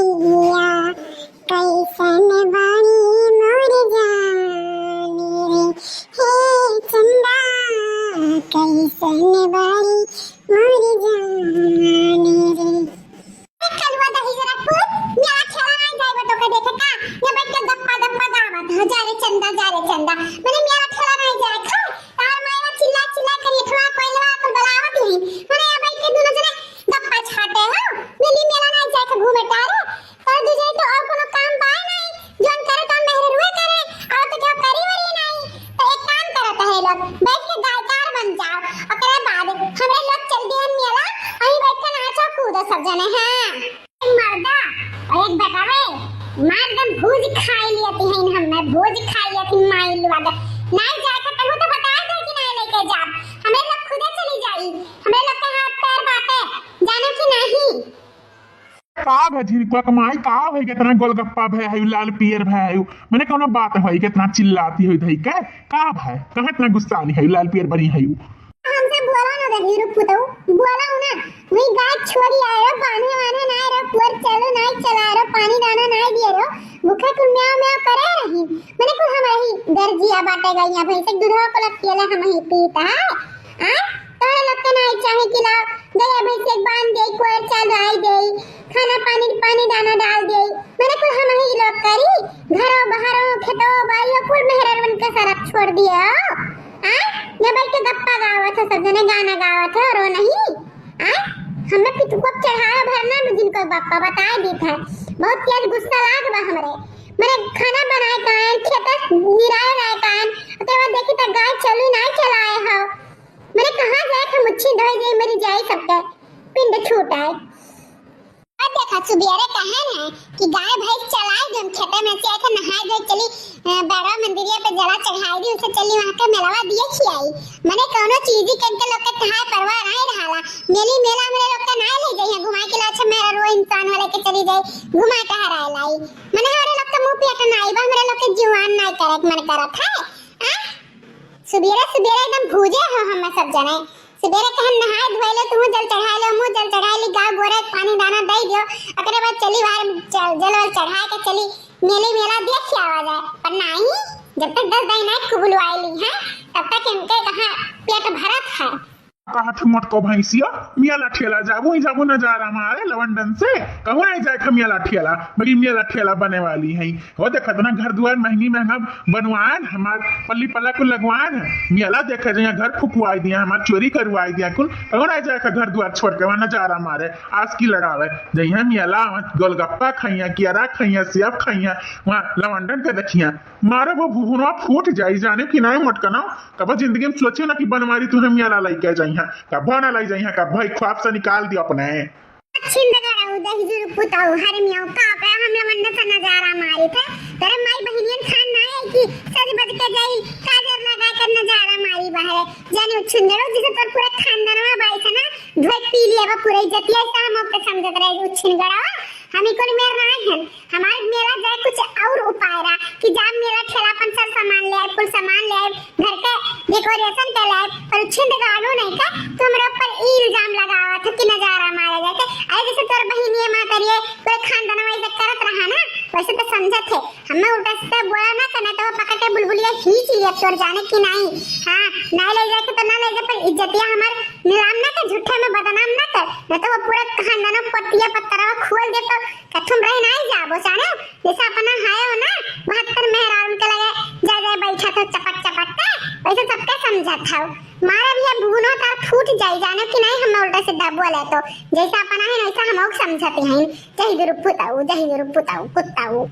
मैया कैसन बाड़ी मोर जाने रे, हे चंदा कैसन बाड़ी मोर जाने रे। कलवा दही जरा फूल मेरा खेला नहीं जाएगा तो के देखे का ये बैठ के गप्पा गप्पा गावत हो जा रे चंदा मैंने मेरा खेला नहीं जाए खा तार माया चिल्ला चिल्ला कर लिखवा कोइलवा को बुलावत नहीं मैंने ये बैठ के दोनों जने गप्पा छाटे हो मिली मेला नहीं जाए के घूमे तारे कर दू जाए तो और कोनो काम बाय नहीं जोन करे तो मेहर रुए करे और तो क्या करी वरी नहीं तो एक काम करत है लोग बैठ के गायकार बन जाओ ओकरे बाद हमरे लोग चल दिए मेला अभी बैठ के नाचो कूदो सब जने हैं मर्दा और एक बेटावे मारदम भूज खाई लियती है हमने भूज खाई लियती माइल वाला नहीं जाके तनु तो बता दे कि नहीं लेके जा हमें लोग खुदे चली जाई हमें लोग के हाथ पैर बाटे जाने की नहीं का भजी को कमाई का है कितना गोलगप्पा भे है लाल पियर भे है मैंने कोनो बात है कितना चिल्लाती होई धई के का भाई कहां इतना गुस्सा नहीं है लाल पियर बनी है हमसे बोला ना दे रुक पुतौ बोला ना वही गाय छोड़ी आए रो पानी वाने ना रो पुर चलो नहीं चला रो पानी दाना नहीं दिए रो भूखे कुल म्याव म्याव करे रही मैंने को हम रही गर्जिया बाटे गईया भैंस दूधवा को लगती है हम ही पीता है आ तो लगता नहीं चाहे कि ला गया भैंस एक बांध दे कोर चल आई दे खाना पानी दाना डाल दे मैंने को हम ही लोग करी घरों बाहरों खेतों बाइयों कुल मेहरर बन के सारा छोड़ दिया ये बैठ के गप्पा गावत है सब जने गाना गावत है रो नहीं हमें पितु को चढ़ाया भरना में जिनको बापा बताए दी था बहुत तेज गुस्सा लाग बा हमरे मैंने खाना बनाए कान खेत निराए रहे कान ओके बाद देखी त गाय चलू नहीं चलाए हो मैंने कहां जाए कि मुच्छी धोई दे मेरी जाई सबके पिंड छूटा है अब देखा सुबियारे कहे ना कि गाय भैंस चलाए जब खेते में से आके नहाए गई चली बड़ा मंदिरिया पे जला चढ़ाई दी उसे चली वहां के मेलावा दिए खियाई मैंने कोनो चीज के लोग के कहां परवाह नहीं रहाला मेला मेरे लोग के ना ले जाइए घुमाए के लाछ मेरा रो इंसान वाले के चली जाए घुमा के हराए लाई मैंने हमारे लोग के मुंह पे के नाई बा मेरे लोग के जीवन नहीं करे मन करत है सुबियारे एकदम भूजे हो हम सब जने सुबेरे कहन नहाए धोइले तू जल चढ़ा लो मुंह जल चढ़ा ली गाव गोरे पानी दाना दे दियो अकरे बाद चली बाहर जल चढ़ा के चली मेला देख के आवा जाए पर नहीं जब तक 10 दिन नहीं खुबलवाई ली है तब तक इनके कहां पेट भरत है कहा थे मत को भैंसिया मियाला ठेला जाबो ही जाबो नजारा हमारे लवंडन से कहूं नहीं जाए कि मियाला ठेला मेरी मियाला ठेला बने वाली है वो देखा ना घर द्वार महंगा बनवाए हमार पल्ली पल्ला को लगवाए मियाला देखा जाए घर फुकवाई दिया हमार चोरी करवाई दिया कुल कहूं नहीं जाए कि घर द्वार छोड़ के वहां नजारा मारे आज की लड़ावे जइया मियाला गोलगप्पा खाइया कियारा खाइया सेब खाइया वहां लवंडन के देखिया मारे वो भुवनवा फूट जाई जाने की नहीं मटकना कब जिंदगी में सोचे ना कि बनवारी तूने मियाला लेके जाई का बना लाई जाई का भाई ख्वाब से निकाल दिया अपने छिंदगड़ा उदही जुर पुताऊ हर मियाऊ का पे हम लवंडन से नजारा मारे थे तेरे माई बहनियन खान ना है कि सज बज के जाई काजर लगा कर नजारा मारी बाहर जाने छिंदगड़ो जिसे तो पूरा खानदानवा बाई था ना धोई पी लिया बा पूरा इज्जतिया से हम पे समझत रहे छिंदगड़ा हमें कोई मेर रहे हैं हमारे मेरा जाए कुछ और उपाय रहा कि जब मेरा ठेलापन सब सामान ले आए कुल सामान ले आए घर के डेकोरेशन के लाए पर छिंदगाड़ो नहीं का तो मेरे ऊपर इल्जाम लगावा था कि नजारा मारा जाए ऐ जैसे तोर बहिनी मां करिए कोई खानदान वैसे करत रहा ना वैसे तो समझत थे हमें उल्टा सीधा बोला ना करना तो वो पकड़ के बुलबुलिया खींच लिया तोर जाने की नहीं हां ना ले जाके तो ना ले जा पर इज्जतिया हमार नीलाम ना कर झूठे में बदनाम ना कर नहीं तो वो पूरा खानदान पट्टिया पत्थरवा खोल दे तो कथुम रह नहीं जाबो जाने जैसे अपना हाय हो ना 72 मेहरा उनके लगे जा बैठा था चपट वैसे सबके समझा था मारा भी भूनो तार फूट जाई जाने की नहीं हम उल्टा सीधा बोले तो जैसा अपना है वैसा हम और समझते हैं जही गुरु पुताऊ कुत्ताऊ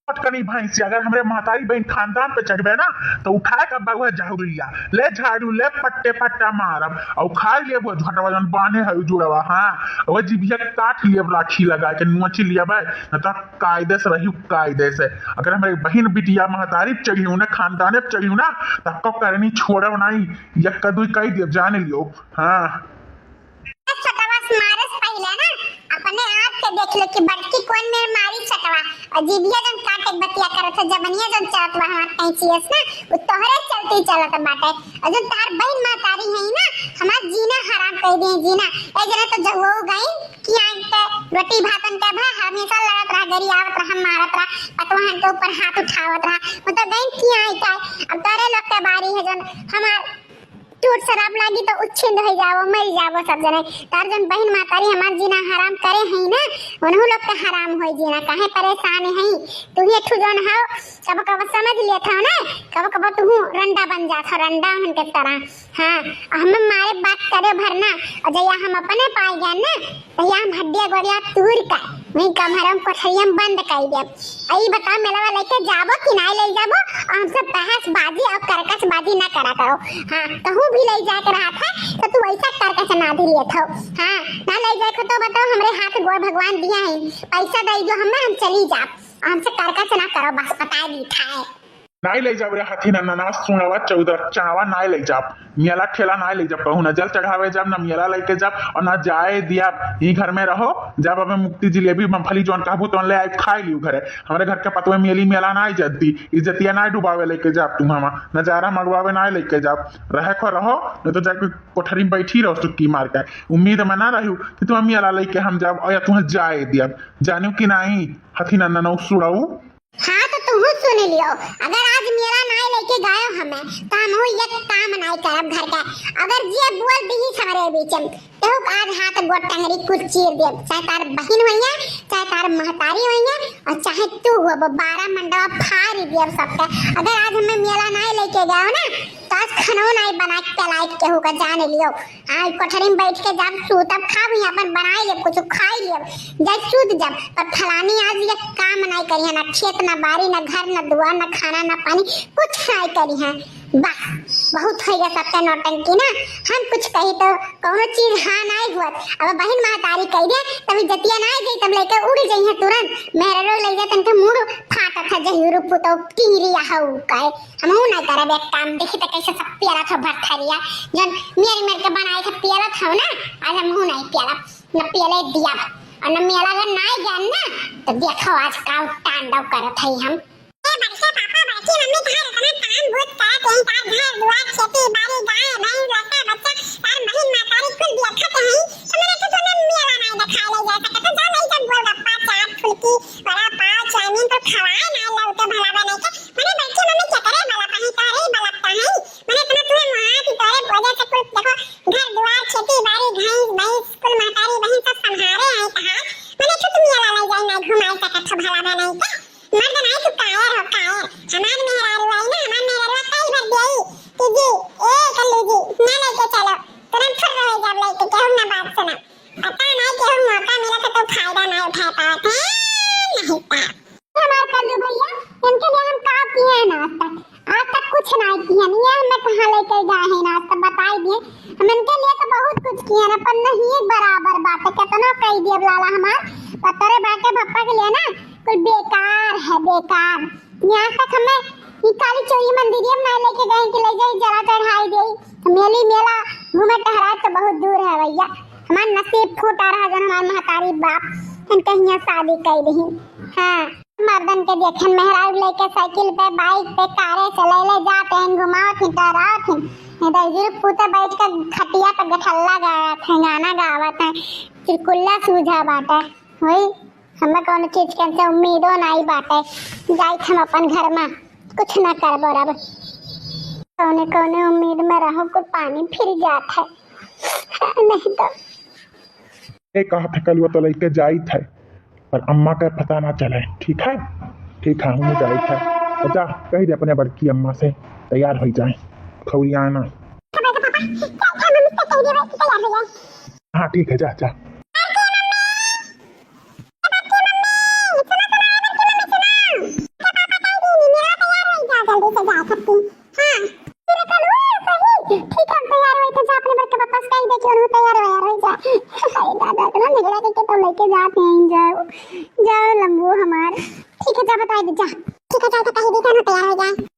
पटकनी भैंसी अगर हमरे महतारी बहन खानदान पे चढ़बे ना तो उठाए का बगवा झाड़ू लिया ले झाड़ू ले पट्टे पट्टा मारब और खा लिए वो झटवा जन बाने है जुड़वा हां वो जिभिया काट लिए लाठी लगा के नोच लिया भाई न तो कायदे से रही कायदे से अगर हमारी बहन बिटिया महतारी चढ़ी हूं ना खानदाने पे चढ़ी हूं ना तब को करनी छोड़ब नहीं या कदू कह दियो जाने लियो हां अपने आप के देख लो कि बड़की कौन मेरे मारी छटवा अजीबिया जन काटे बतिया करत है जबनिया जन चलत बा हमार कैंचियस ना वो तोहरे चलते चलत बाटे अजन तार बहन मां तारी है ना हमार जीना हराम कर दे जीना ए जना तो जगो गई कि आंटे रोटी भातन के भा हमेशा लड़त रह गरी आवत रहा मारत रहा पतवाहन के ऊपर हाथ उठावत रहा मतलब गई किया आई काय अब तारे लोग के बारी है जन हमार टूट शराब लागी तो उच्छिंद हो जावो मर जावो सब जने तार जन बहन मातारी हमार जीना हराम करे है ना उन्हों लोग के हराम होई जीना काहे परेशान है तू ही ठु जन हो कब कब समझ लिया था ना कब कब तू रंडा बन जा था रंडा उनके तरह हां हम मारे बात करे भरना और जया हम अपने पाई गए ना तो हम हड्डिया गोड़िया तूर का नहीं कमरम कोठरियम बंद कर दे आई बता मेला वाला लेके जाबो कि नहीं ले जाबो हमसे बहस बाजी और करकश बाजी ना करा करो हां कहूं भी ले जा कर रहा था तो तू ऐसा करकश ना दी लिए था हां ना ले जाए तो बताओ हमरे हाथ गोड़ भगवान दिया है पैसा दे दो हम चली जा हमसे करकश ना करो बस बता दी था नाही ले जाब रे हाथी ना नास सुनावा चौदर चावा नाही ले जाब मियाला ठेला नाही ले जाब कहूं ना जल चढ़ावे जाब ना मियाला लेके जाब और ना जाए दिया ई घर में रहो जब अब मुक्ति जिलेबी मूंगफली जोन कहबू तो ले आई खाई लियो घरे हमरे घर के पतवे मेली मेला ना इज्जती इज्जतिया ना डुबावे लेके जाब तुम हम नजारा मगवावे ना लेके जाब रहे को रहो नहीं तो जाके कोठरी में बैठी रहो सुक्की मार के उम्मीद में ना रहू कि तुम मियाला लेके हम जाब और या तुम जाए दिया जानू कि नहीं हाथी ना ना सुड़ाऊ हाँ तो तुम सुन लियो अगर आज मेरा नाई लेके गए हमें तो हम ये काम नहीं करब घर का अगर ये बोल दी हमारे बीच में तो आज हाथ गोट टंगरी कुछ चीर दे चाहे तार बहन होइया चाहे तार महतारी होइया और चाहे तू हो 12 मंडवा फाड़ दे सबका अगर आज हमें मेला नाई लेके गए ना तो आज खाना नहीं बना के लाइट के होगा जान लियो आज कोठरी में बैठ के जब सूतब खाब अपन बनाई ले कुछ खाई ले जब सूत जब पर फलानी आज ये काम नहीं करी है ना खेत ना बारी ना घर ना दुआ ना खाना ना पानी कुछ नहीं करी है बस बहुत हो गया सबका नौटंकी ना हम कुछ कही तो कोनो चीज हाँ नहीं हुआ अब बहन महतारी कह दे तभी जतिया नहीं गई तब लेके उड़ गई है तुरंत मेरे रो ले जा तनके मुंह फाटा था जहिरु पुतो टीरिया हउ काए हम नहीं करब एक काम देखी तो कैसे सब पियला था भरथरिया जन मेरे के बनाए था पियला था ना आज हम नहीं पियला न पियले दिया और न मेला अगर नहीं जान ना तो देखो आज का तांडव करत है हम ए बच्चे पापा बच्चे मम्मी कहां रखना काम बहुत करत है तार घर दुआर खेती बाड़ी गाय भैंस लड़का बच्चा तार बहन मातारी कुल देखत है हमरे तो ना मेला नहीं दिखा ले जा सकता जा नहीं तो गोलगप्पा चाट फुल्की वड़ा पाव चाउमीन तो खवाए ना लौटे भला बने के मैंने बच्चे मम्मी क्या करे भला पाही तारे बलकता है मैंने इतना तुम्हें वहां की तारे वजह से कुल देखो घर दुआर खेती बाड़ी भैंस भैंस कुल मातारी बहन सब संभाले है कहां मैंने तो तुम मेला ले जाए ना घुमाए सकत भला बने के मर्द नहीं तो कायर हो कायर हमार मेहरारू आई ना हमार मेहरारू कई बार गई कि जी ए कल्लू जी ना लेके चलो तुरंत फिर रहे जब लेके केहू ना बात सुना पता नहीं केहू मौका मिला तो फायदा ना उठा पाते नहीं पा हमार कल्लू भैया इनके लिए हम का किए ना आज तक कुछ नहीं किए नहीं हमें कहां लेके गए हैं ना तो बताई दिए हम इनके लिए तो बहुत कुछ किए ना पर नहीं बराबर बात कितना कह दिए लाला हमार पतरे बाटे पप्पा के लिए ना कुल बेकार है बेकार यहाँ तक हमें ये काली चोरी मंदिर में ना लेके गए कि ले जाए जरा चढ़ाई दे तो मेली मेला घूमे टहरा तो बहुत दूर है भैया हमार नसीब फूटा रहा जन हमार महतारी बाप हम कहीं शादी कर दी हाँ मर्दन के देखे मेहरारू लेके साइकिल पे बाइक पे कारे चले ले जाते हैं घुमाओ थी डराओ थी इधर पूते बैठ के खटिया पे गठल्ला गावत है गाना गावत है चिरकुल्ला सूझा बाटा वही हमें कौन चीज के उम्मीदों नहीं बाटे जाई हम अपन घर में कुछ ना कर बराबर कोने कोने उम्मीद में रहो कुछ पानी फिर जात है नहीं तो एक कहा था कल वो तो लेके जाई थे पर अम्मा का पता ना चले ठीक है हम जाई थे अच्छा कह दे अपने बड़की अम्मा से तैयार हो जाए खौरियाना हाँ ठीक है जा जा जाओ लंबू हमार ठीक है जा बता दे जा ठीक है जा तो कहीं भी तैयार हो जाए